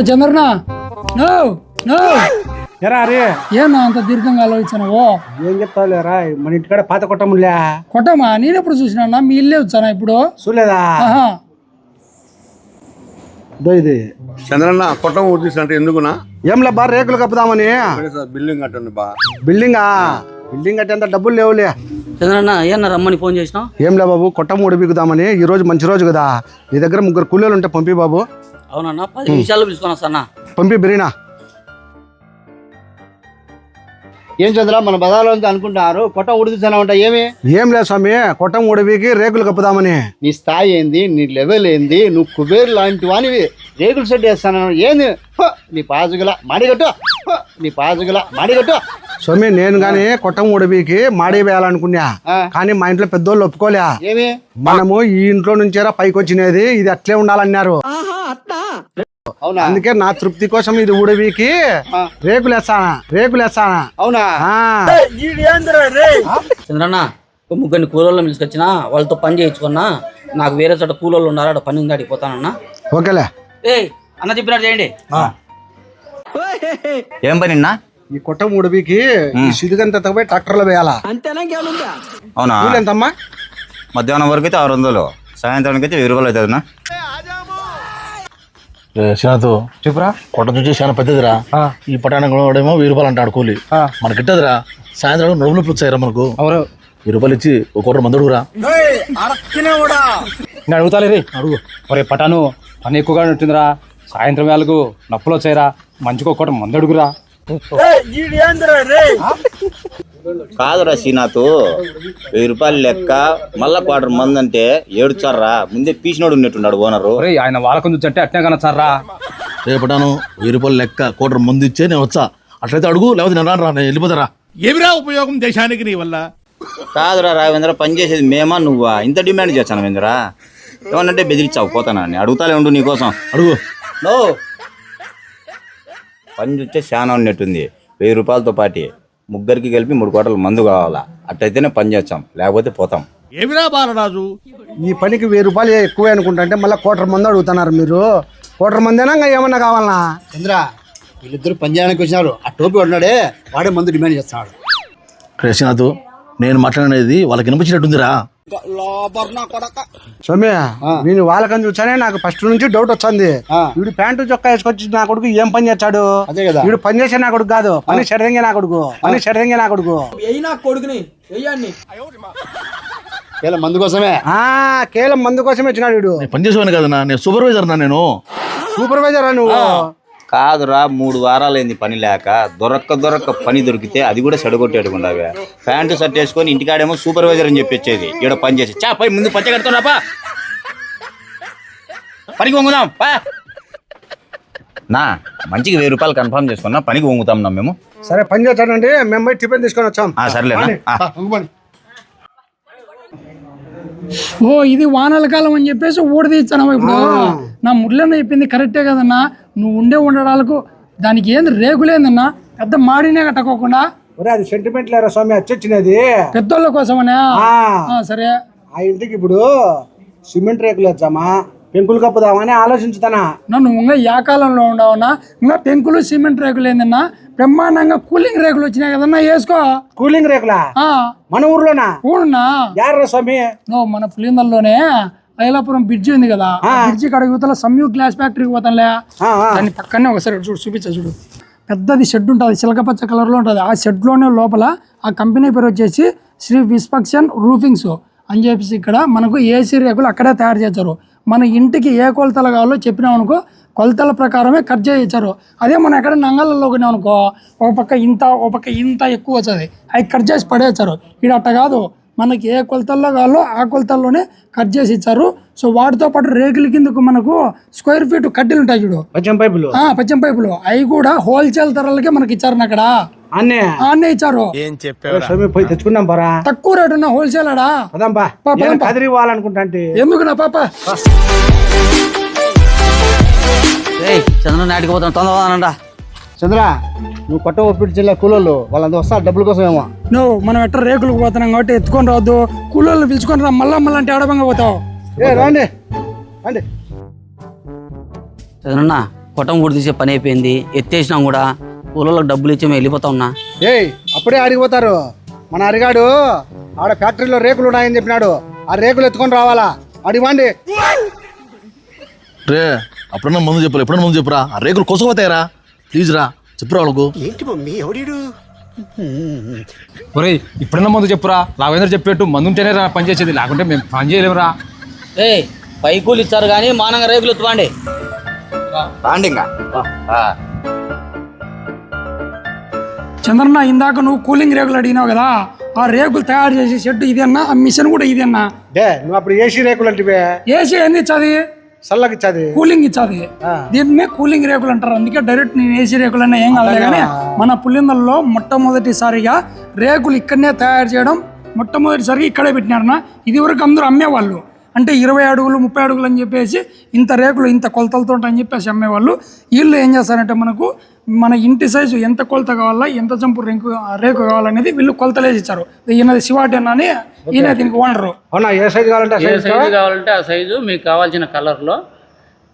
చంద్రనా no no ఎరా అరే ఏమన్నా అంత దీర్ఘంగా ఆలోచించావు? ఏం చెప్తావులేరా మన ఇంటికాడ పాత కొట్టములే కొట్టమా నేను ఎప్పుడు చూసినా మీ ఇల్లే వచ్చానా ఇప్పుడు చూడలేదా? ఆహా ఇది చంద్రన్న కొట్టం ఊడిసినట్టు ఎందుకునా? ఏంలే బా రేకులు కప్పుదామని. బిల్డింగ్ కట్టండి బా. బిల్డింగా బిల్డింగ్ కట్టేంత డబ్బులు లేవులే. చంద్రన్న ఏమన్నా రమ్మని ఫోన్ చేసినావు? ఏంలే బాబు కొట్టం ఊడిపికుదామని. ఈ రోజు మంచి రోజు కదా, నీ దగ్గర 3 కూలీలు ఉంటే పంపి బాబు. అవునన్నా 10 నిమిషాల్లో పిలుచుకొని వస్తానా? పంపి బిరీనా. ఏం చంద్ర మన బజార్లో అనుకుంటున్నారు కొట్టం ఉడిదిస్తానంట ఏమి? ఏం లేదు స్వామి, కొట్టం ఊడిపికి రేకులు కప్పుదామని. నీ స్థాయి ఏంది, నీ లెవెల్ ఏంది? నువ్వు కుబేర్ లాంటి వానివి రేకులు సెట్ వేస్తాను ఏంది? నీ పాజుగల మాడిగట్టు, నీ పాజుగల మాడిగట్టు. స్వామి నేను గాని కొట్టం ఊడిపికి మాడి వేయాలనుకున్నా, కానీ మా ఇంట్లో పెద్దోళ్ళు ఒప్పుకోలే. ఏమి? మనము ఈ ఇంట్లో నుంచేరా పైకి వచ్చినది, ఇది అట్లే ఉండాలన్నారు. అవునా? అందుకే నా తృప్తి కోసం ఇది ఊడిపికి రేకులు వేస్తానా. అవునా? చంద్రన్న ముగ్గురిని కూలోళ్ళని పిలుచుకొచ్చినా, వాళ్ళతో పని చేయించుకున్నా. నాకు వేరే చోట కూలోళ్ళు ఉన్నారు, అక్కడ పని ఉంది, అడిగిపోతానన్నా. ఓకేలే. అన్న చెప్పినట్టు చేయండి. ఏం పని? ఈ కొట్టం ఊడిపికి ఈ సిదుగంత పోయి ట్రాక్టర్లో వేయాలా. అవునా? ఎంతమ్మా? మధ్యాహ్నం వరకు అయితే 600, సాయంత్రానికి అయితే 1000 రూపాయలు అవుతుందినా. శ్రీనాథ్ చెప్పురా. కొట్ట నుంచి చాలా పెద్దదిరా. ఈ పటాణం కూడా 1000 రూపాయలు అంటాడు కూలి. మనకి ఇట్టదిరా. సాయంత్రం నడుములు పుచ్చాయిరా మనకు. 1000 రూపాయలు ఇచ్చి ఒక కోట మందుడురా. నేను అడుగుతాలే రే, అడుగు. ఒరే పటాను పని ఎక్కువగా ఉంటుందిరా, సాయంత్రం వేళకు నప్పులు వచ్చాయిరా, మంచిగా ఒక్కటి మందడుగురా. కాదురా శ్రీనాథ్, 1000 రూపాయలు లెక్క మళ్ళా క్వార్టర్ మంది అంటే ఏడుచారా. ముందే పీసినోడు ఉన్నట్టున్నాడు ఓనరు. ఆయన వాళ్ళకు చూసంటే అట్నే కనొచ్చారా. రేపటాను 1000 రూపాయలు లెక్క కోట మందు ఇచ్చే నేను వచ్చా. అట్లయితే అడుగు, లేకపోతే నేను రాను, నేను వెళ్ళిపోతారా. ఏమిరా ఉపయోగం దేశానికి నీ వల్ల? కాదురా రావేంద్ర, పని చేసేది మేమా నువ్వా? ఇంత డిమాండ్ చేస్తాను వేంద్రా. ఏమన్నంటే బెదిరించావు పోతానా అని. అడుగుతాలే ఉండు నీకోసం. అడుగు. పని చూస్తే చాలా ఉన్నట్టుంది. 1000 రూపాయలతో పాటి ముగ్గురికి కలిపి 3 కోటల మందు కావాలా. అట్టయితేనే పని చేస్తాం, లేకపోతే పోతాం. ఏమిరా బాలరాజు, ఈ పనికి 1000 రూపాయలు ఎక్కువ అనుకుంటా మళ్ళీ కోటర్ మంది అడుగుతున్నారు మీరు. కోటర్ మందేనా ఇంకా ఏమన్నా కావాలనా? చంద్ర వీళ్ళిద్దరు పంజానికి వచ్చినారు. ఆ టోపీ ఉన్నాడే వాడే మందు డిమాండ్ చేస్తున్నాడు. శ్రీనాథ్ నేను మాట్లాడేది వాళ్ళకి వినిపించినట్టుందిరా. స్వామి నేను వాళ్ళకని చూసానే నాకు ఫస్ట్ నుంచి డౌట్ వచ్చింది. వీడు ప్యాంటు చొక్కా వేసుకొచ్చి నా కొడుకు ఏం పని చేస్తాడు? అదే కదా, వీడు పని చేసే నా కొడుకు కాదు, పని శరదంగా నా కొడుకు, పని శరదంగా నా కొడుకు. కేవలం మందు కోసమే. కేవలం మందు కోసమే వచ్చినాడు వీడు. నేను పని చేసేవాని కదన్నా, నేను సూపర్వైజర్ నా. నేను సూపర్వైజరా నువ్వు? కాదురా, 3 వారాలైంది పని లేక. దొరక్క పని దొరికితే అది కూడా చెడగొట్టేటుకుండావే. ప్యాంటు షర్ట్ వేసుకొని ఇంటికాడేమో సూపర్వైజర్ అని చెప్పొచ్చేది. ఇక్కడ పని చేసి పై ముందు పచ్చ కడుతున్నాపా, పనికి వంగుదాం పా. నా మంచిగా 1000 రూపాయలు కన్ఫర్మ్ చేసుకున్నా, పనికి వంగుతాం నా మేము. సరే పని చేస్తానండి, మేము పోయి టిఫిన్ తీసుకొని వచ్చాం. సర్లేనా? ఓ ఇది వానల కాలం అని చెప్పేసి ఊడదీచ్చాను. ఇప్పుడు నా మురళన్న చెప్పింది కరెక్టే కదన్నా. నువ్వు ఉండడాలకు దానికి ఏంది రేకులేందన్నా, పెద్ద మాడినే కట్టుకోకుండా. అది సెంటిమెంట్ లేరా స్వామి, వచ్చినది పెద్దోళ్ళ కోసమనే. సరే ఆ ఇంటికి ఇప్పుడు సిమెంట్ రేకులు వచ్చామా, పెంకులు కప్పుదామని ఆలోచించుతానా. నన్ను ఇంకా ఏ కాలంలో ఉండవన్నా, ఇంకా పెంకులు సిమెంట్ రేకులు ఏందన్నా, బ్రహ్మాండంగా కూలింగ్ రేకులు వచ్చినాయి కదన్నా, వేసుకో. కూలింగ్ రేకులా? మన ఊర్లోనా? ఊరున్నా. యారా స్వామి? నువ్వు మన పులిందల్లోనే ఐలాపురం బ్రిడ్జి ఉంది కదా, బ్రిడ్జి కాడ యువతల సంయూ గ్లాస్ ఫ్యాక్టరీకి పోతానులే. దాన్ని పక్కనే ఒకసారి చూడు. పెద్దది షెడ్ ఉంటుంది, చిలకపచ్చ కలర్ లో ఉంటుంది. ఆ షెడ్ లోనే లోపల ఆ కంపెనీ పేరు వచ్చేసి శ్రీ విస్పక్షన్ రూఫింగ్స్ అని చెప్పేసి ఇక్కడ మనకు ఏసీ రేకులు అక్కడే తయారు చేస్తారు. మన ఇంటికి ఏ కొలతలు కావాలో చెప్పినాం అనుకో, కొలతల ప్రకారమే కట్ చేయించారు. అదే మనం ఎక్కడ నంగళ్ళలో కొన్నాం అనుకో, ఒక పక్క ఇంత ఎక్కువ వచ్చేది, అవి కట్ చేసి పడేస్తారు. ఇది అట్ట కాదు, మనకి ఏ కొలతల్లో కావాలో ఆ కొలతల్లోనే కట్ చేసి ఇచ్చారు. సో వాటితో పాటు రేకుల కిందకు మనకు స్క్వేర్ ఫీట్ కడ్డీలు ఉంటాయి చూడు, పచ్చం పైపులు, అవి కూడా హోల్సేల్ ధరలకే మనకి ఇచ్చారు. అక్కడ అన్నీ ఇచ్చారు. పోయి తెచ్చుకున్నాం పరా, తక్కువ రేటు ఉన్న హోల్సేల్ ఆడా. కదిరివ్వాలనుకుంటా. ఎందుకు నా పాప చంద్ర నాటికి పోతాను, తొందరగా. చంద్ర నువ్వు కొట్ట ఒప్పించలే కూలోళ్ళు వాళ్ళంతా వస్తారు డబ్బుల కోసం ఏమో. నువ్వు మనం ఎట్ట రేకులకు పోతున్నాం కాబట్టి ఎత్తుకొని రావద్దు, కూలోళ్ళు పిలుచుకొని రా. మళ్ళా అంటే ఆడబంగా పోతావు. రండి చంద్రన్న కొట్టం కూడా తీసే పని అయిపోయింది, ఎత్తేసినాం కూడా. కూలోళ్ళకి డబ్బులు ఇచ్చి మేము వెళ్ళిపోతా ఉన్నా. ఏయ్ అప్పుడే అడిగిపోతారు. మన అరిగాడు ఆడ ఫ్యాక్టరీలో రేకులు ఉన్నాయని చెప్పినాడు. ఆ రేకులు ఎత్తుకొని రావాలా, అడిగండి. రే అప్పుడన్నా ముందు చెప్పరా, ఎప్పుడన్నా ముందు చెప్పురా. ఆ రేకులు కోసపోతాయరా, ప్లీజ్ రా చెప్పురా వాళ్ళకు. ఒరే ఇప్పుడన్నా ముందు చెప్పురా, రాఘవేంద్ర చెప్పేట్టు మందు ఉంటేనే రా పని చేసేది, లేకుంటే మేము పని చేయలేమురా. ఏ పైకూలు ఇచ్చారు కానీ మానంగా రేకులు ఎత్తుకోండి. రాండి ఇంకా. చంద్రన్న ఇందాక నువ్వు కూలింగ్ రేకులు అడిగినావు కదా, ఆ రేకులు తయారు చేసే షెడ్ ఇదేనా, ఆ మిషన్ కూడా ఇదేనా? డే నువ్వు అప్పుడు ఏసీ రేకులు అంటే ఏసీ ఏంది ఇచ్చాది? చల్లకి ఇచ్చాది, కూలింగ్ ఇచ్చాది. దీన్నే కూలింగ్ రేకులు అంటారు. అందుకే డైరెక్ట్ నేను ఏసీ రేకులు అన్నా ఏం కాదు కానీ మన పులిందల్లో మొట్టమొదటిసారిగా రేకులు ఇక్కడనే తయారు చేయడం మొట్టమొదటిసారిగా ఇక్కడే పెట్టినారన్న. ఇది వరకు అందరూ అమ్మేవాళ్ళు, అంటే 20 అడుగులు 30 అడుగులు అని చెప్పేసి ఇంత రేకులు ఇంత కొలతలతో అని చెప్పేసి అమ్మేవాళ్ళు. వీళ్ళు ఏం చేస్తారంటే మనకు మన ఇంటి సైజు ఎంత కొలత కావాలా, ఎంత చంపు రేకు కావాలనేది వీళ్ళు కొలతలేసి ఇచ్చారు. ఈయనది శివాటెన్ అని, ఈయన దీనికి ఓనరు. అవునా? ఏ సైజు కావాలంటే ఏ సైజు కావాలంటే ఆ సైజు, మీకు కావాల్సిన కలర్లో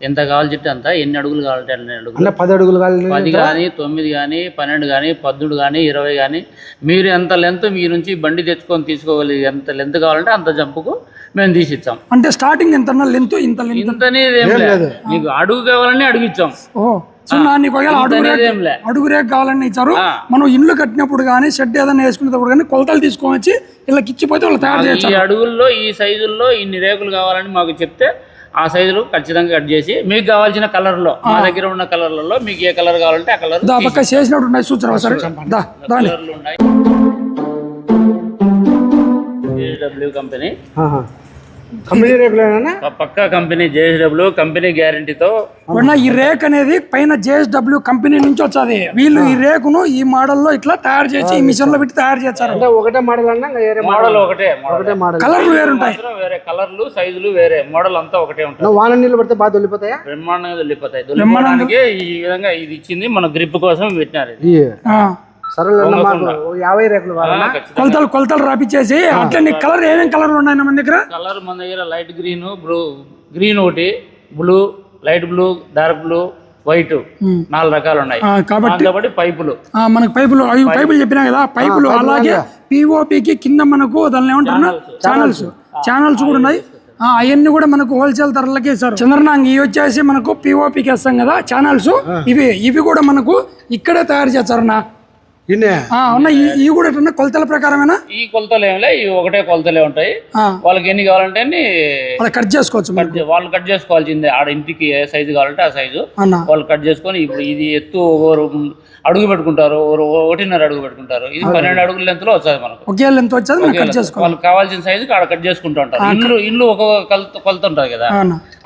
ఎంత కావాల్సింటే అంత, ఎన్ని అడుగులు కావాలంటే అన్ని అడుగులు. 10 అడుగులు కావాలి, 10 కానీ 9 కానీ 12 కానీ 18 కానీ 20 కానీ మీరు ఎంత లెంత్ మీ నుంచి బండి తెచ్చుకొని తీసుకోగలిగి ఎంత లెంత్ కావాలంటే అంత జంపుకు మేము తీసిచ్చాం. అంటే స్టార్టింగ్ ఎంత లెంత్? ఇంతనేది ఏం లేదు, మీకు అడుగు కావాలని అడుగు ఇచ్చాం. నీకు అడుగు రేకు కావాలని ఇచ్చారు. మనం ఇల్లు కట్టినప్పుడు కానీ షెడ్ ఏదైనా వేసుకునేటప్పుడు కానీ కొలతలు తీసుకొని వచ్చి ఇలా ఇచ్చిపోతే వాళ్ళు తయారు చేస్తారు. ఈ అడుగుల్లో ఈ సైజుల్లో ఇన్ని రేకులు కావాలని మాకు చెప్తే ఆ సైజులు ఖచ్చితంగా కట్ చేసి మీకు కావాల్సిన కలర్లో, మా దగ్గర ఉన్న కలర్లలో మీకు ఏ కలర్ కావాలంటే ఆ కలర్ చేసినట్టు ఉన్నాయి. సూచన కలర్లు ఉన్నాయి. JSW కంపెనీ కంపెనీ రేకులేనా? పక్కా కంపెనీ, JSW కంపెనీ గ్యారంటీతో. ఈ రేక్ అనేది పైన JSW కంపెనీ నుంచి వచ్చేది. వీళ్ళు ఈ రేకును ఈ మోడల్లో ఇట్లా తయారు చేసి ఈ మిషన్ లో పెట్టి తయారు చేస్తారు. ఒకటే మోడల్ అన్నా, మోడల్ ఒకటే మోడల్, కలర్లు వేరుంటాయి, వేరే కలర్లు సైజులు వేరే, మోడల్ అంతా ఒకటే ఉంటుంది. వాన నీళ్ళు పడితే బాగా దొల్లిపోతాయా? బ్రహ్మాండంగా దొల్లిపోతాయి. దొల్లిపోవడానికి ఈ విధంగా ఇది ఇచ్చింది, మన గ్రిప్ కోసం పెట్టినారు. సరే 50 రేకులు కొలతలు రాపిచ్చేసి. అట్లా నీ కలర్ ఏమేమి కలర్లు ఉన్నాయి మన దగ్గర? కలర్ మన దగ్గర లైట్ గ్రీన్, గ్రీన్ ఒకటి, blue, light blue, dark blue, white, 4 రకాలు ఉన్నాయి. కాబట్టి పైపులు, మనకు పైపులు చెప్పినా కదా, పైపులు. అలాగే పిఓపికి కింద మనకు దాన్ని ఏమంటారు, ఛానల్స్ కూడా ఉన్నాయి. అవన్నీ కూడా మనకు హోల్సేల్ ధరలకే ఇస్తారు. చంద్రనాంగ్ ఇవి వచ్చేసి మనకు పిఓపికి వేస్తాం కదా ఛానల్స్, ఇవి కూడా మనకు ఇక్కడే తయారు చేస్తారన్నా. ఇవి కూడా కొలతల ప్రకారమేనా? ఈ కొలతలు ఏమిలే, ఇవి ఒకటే కొలతలే ఉంటాయి. వాళ్ళకి ఎన్ని కావాలంటే కట్ చేసుకోవచ్చు. వాళ్ళు కట్ చేసుకోవాల్సిందే. ఆడ ఇంటికి ఏ సైజు కావాలంటే ఆ సైజు వాళ్ళు కట్ చేసుకొని. ఇప్పుడు ఇది ఎత్తు అడుగు పెట్టుకుంటారు, 1.5 అడుగు పెట్టుకుంటారు. ఇది 12 అడుగుల లెంత్ లో వచ్చేది మనకు. ఒకే లెంత్ వచ్చేది వాళ్ళకి కావాల్సిన సైజు ఆడ కట్ చేసుకుంటూ ఉంటారు. ఇల్లు ఒక కొలత ఉంటుంది కదా,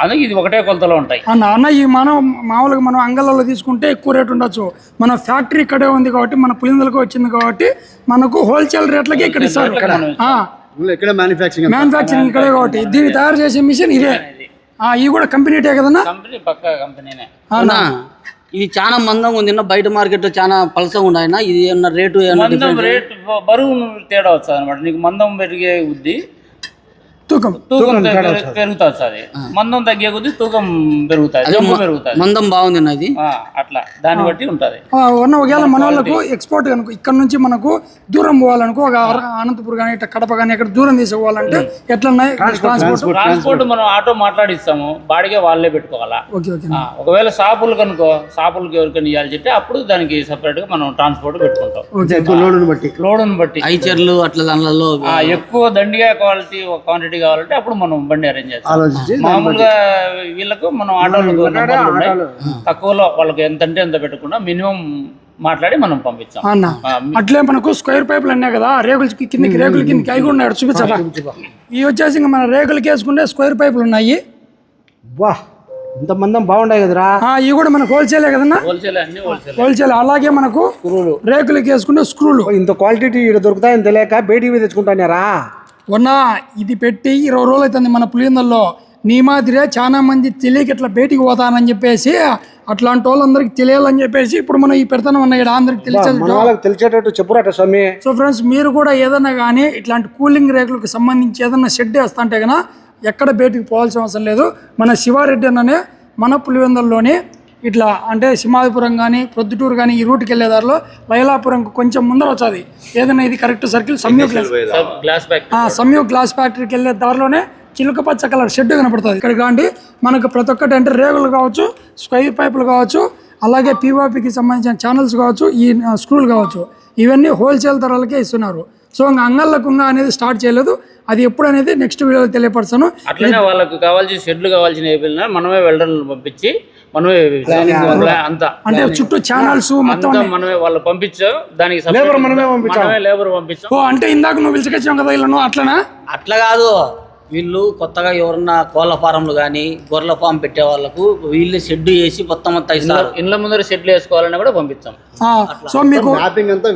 అందుకే ఇది ఒకటే కొలతలో ఉంటాయి. అన్న ఈ మామూలుగా మనం అంగళ్ళలో తీసుకుంటే ఎక్కువ రేట్ ఉండొచ్చు. మన ఫ్యాక్టరీ ఇక్కడే ఉంది కాబట్టి, మన పులిందలకు వచ్చింది కాబట్టి మనకు హోల్సేల్ రేట్లకి ఇక్కడ ఇస్తారు. మ్యానుఫ్యాక్చరింగ్ ఇక్కడే కాబట్టి దీన్ని తయారు చేసే మిషన్ ఇదే. ఇవి కూడా కంపెనీటే కదన్నా? కంపెనీ పక్కా కంపెనీనే. ఇది చాలా మందంగా ఉంది. బయట మార్కెట్ లో చాలా పలసంగా ఉన్నాయి. ఇది ఏమన్నా రేటు బరువు తేడా వస్తుంది అనమాట. నీకు మందం పెరిగే బుద్ధి తూకం పెరుగుతుంది, మందం తగ్గే కొద్ది తూకం పెరుగుతుంది. మందం బాగుంది ఇది, అట్లా దాన్ని బట్టి ఉంటది. ఒకవేళ మన వాళ్ళకు ఎక్స్పోర్ట్ కనుక ఇక్కడ నుంచి మనకు దూరం పోవాలనుకో, ఒక అనంతపురం కానీ ఇట్లా కడప కానీ ఎక్కడ దూరం తీసుకోవాలంటే ఎట్లా ట్రాన్స్పోర్ట్ మనం ఆటో మాట్లాడిస్తాము, బాడిగా వాళ్ళే పెట్టుకోవాలా. ఒకవేళ షాపులు కనుకో, షాపులకి ఎవరికైనా ఇవ్వాలి చెప్తే అప్పుడు దానికి సపరేట్ గా మనం ట్రాన్స్పోర్ట్ పెట్టుకుంటాం. లోడును బట్టి ఐచర్లు అట్లా దానిలో ఎక్కువ దండిగా క్వాంటిటీ కావాలంటే అప్పుడు మనం బండి అరేంజ్ చేస్తాం. మామూలుగా వీళ్ళకు మనం ఆటోలు తక్కువలో వాళ్ళకి ఎంత అంటే ఎంత పెట్టకుండా మినిమం మాట్లాడి మనం పంపించాం. అట్లే మనకు స్క్వేర్ పైపులు అన్నాయి కదా, రేకులకి కిందకి అవి కూడా ఉన్నాయి. చూపించాలా? ఇవి వచ్చేసి మన రేకులకి వేసుకుంటే స్క్వేర్ పైపులు ఉన్నాయి. ఇంత మందం బాగుంటాయి కదరా. ఇవి కూడా మనకు హోల్సేలే కదన్నా? హోల్సేల్. అలాగే మనకు రేకులకి వేసుకుంటే స్క్రూలు. ఇంత క్వాలిటీ దొరుకుతాయని తెలియక బయటికి తెచ్చుకుంటారా? ఇది పెట్టి 20 రోజులు అవుతుంది మన పులిందల్లో. నీ మాదిరే చాలా మంది తెలియక ఇట్లా బయటికి పోతానని చెప్పేసి, అట్లాంటి వాళ్ళందరికి తెలియాలని చెప్పేసి ఇప్పుడు మనం ఈ పెడతాను అన్న అందరికి తెలిసేటట్టు చెప్పురాట స్వామి. సో ఫ్రెండ్స్, మీరు కూడా ఏదైనా కానీ ఇట్లాంటి కూలింగ్ రేకులకు సంబంధించి ఏదైనా షెడ్ వేస్తా అంటే కన్నా ఎక్కడ బయటికి పోవాల్సిన అవసరం లేదు. మన శివారెడ్డి అన్ననే మన పులివెందుల్లోనే ఇట్లా అంటే సింహాదిపురం కానీ ప్రొద్దుటూరు కానీ ఈ రూట్కి వెళ్ళే దారిలో లైలాపురంకు కొంచెం ముందర వచ్చేది ఏదైనా ఇది కరెక్ట్ సర్కిల్ గ్లాస్ బ్యాక్ సంయుక్ గ్లాస్ ఫ్యాక్టరీకి వెళ్ళే దారిలోనే చిలుక పచ్చ కలర్ షెడ్ కనపడుతుంది. ఇక్కడ కాండి మనకు ప్రతి ఒక్కటి అంటే రేగులు కావచ్చు, స్క్వైర్ పైపులు కావచ్చు, అలాగే పీఓపీకి సంబంధించిన ఛానల్స్ కావచ్చు, ఈ స్క్రూలు కావచ్చు, ఇవన్నీ హోల్సేల్ ధరలకే ఇస్తున్నారు. సో ఇంకా అంగళ్ళకు అనేది స్టార్ట్ చేయలేదు, అది ఎప్పుడు అనేది నెక్స్ట్ వీడియోలో తెలియపరుస్తాను. అట్లనే వాళ్ళకు కావాల్సిన షెడ్లు కావాల్సిన ఏమైనా మనమే వెల్డర్లు పంపించి మనమే అంతా అంటే చుట్టూ ఛానల్స్ మొత్తం మనమే వాళ్ళు పంపించాం, దానికి లేబర్ పంపించాం. ఓ అంటే ఇందాక నువ్వు పిలిచికొచ్చావు కదా ఇలా అట్లనా? అట్లా కాదు, వీళ్ళు కొత్తగా ఎవరన్నా కోళ్ళ ఫారంలు కానీ గొర్రెల ఫామ్ పెట్టే వాళ్ళకు వీళ్ళు షెడ్ వేసి మొత్తం అంతా ఇస్తారు. ఇండ్ల ముందర షెడ్లు వేసుకోవాలని కూడా పంపించాం. సో మీకు మ్యాపింగ్ అంతా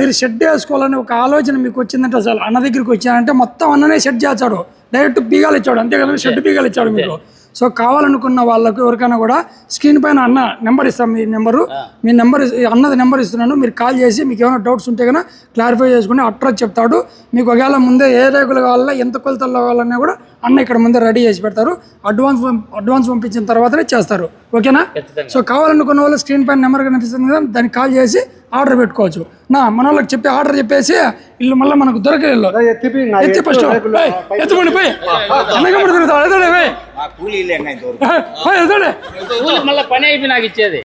మీరు షెడ్ వేసుకోవాలని ఒక ఆలోచన మీకు వచ్చిందంటే అసలు అన్న దగ్గరికి వచ్చారంటే మొత్తం అన్ననే షెడ్ చేస్తాడు, డైరెక్ట్ బీగాలు ఇచ్చాడు, అంతే కదా షెడ్ బీగాలు ఇచ్చాడు మీకు. సో కావాలనుకున్న వాళ్ళకు ఎవరికైనా కూడా స్క్రీన్ పైన అన్న నెంబర్ ఇస్తాం, మీ నెంబర్ అన్నది నెంబర్ ఇస్తున్నాను, మీరు కాల్ చేసి మీకు ఏమైనా డౌట్స్ ఉంటే కన్నా క్లారిఫై చేసుకుని అడ్రస్ చెప్తాడు. మీకు ఒకవేళ ముందే ఏ రేకులు కావాలన్నా ఎంత కొలతల్లో కావాలన్నా కూడా అన్న ఇక్కడ ముందే రెడీ చేసి పెడతారు. అడ్వాన్స్ పంపించిన తర్వాతనే చేస్తారు, ఓకేనా? సో కావాలనుకున్న వాళ్ళు స్క్రీన్ పైన నెంబర్ కనిపిస్తుంది కదా, దానికి కాల్ చేసి ఆర్డర్ పెట్టుకోవచ్చు. మన వాళ్ళకి చెప్పి ఆర్డర్ చెప్పేసి ఇల్లు మళ్ళీ మనకు దొరకలేదు ఎత్తి ఫస్ట్ ఎత్తుకోండి పోయి మళ్ళీ పని అయిపోయి నాకు ఇచ్చేది.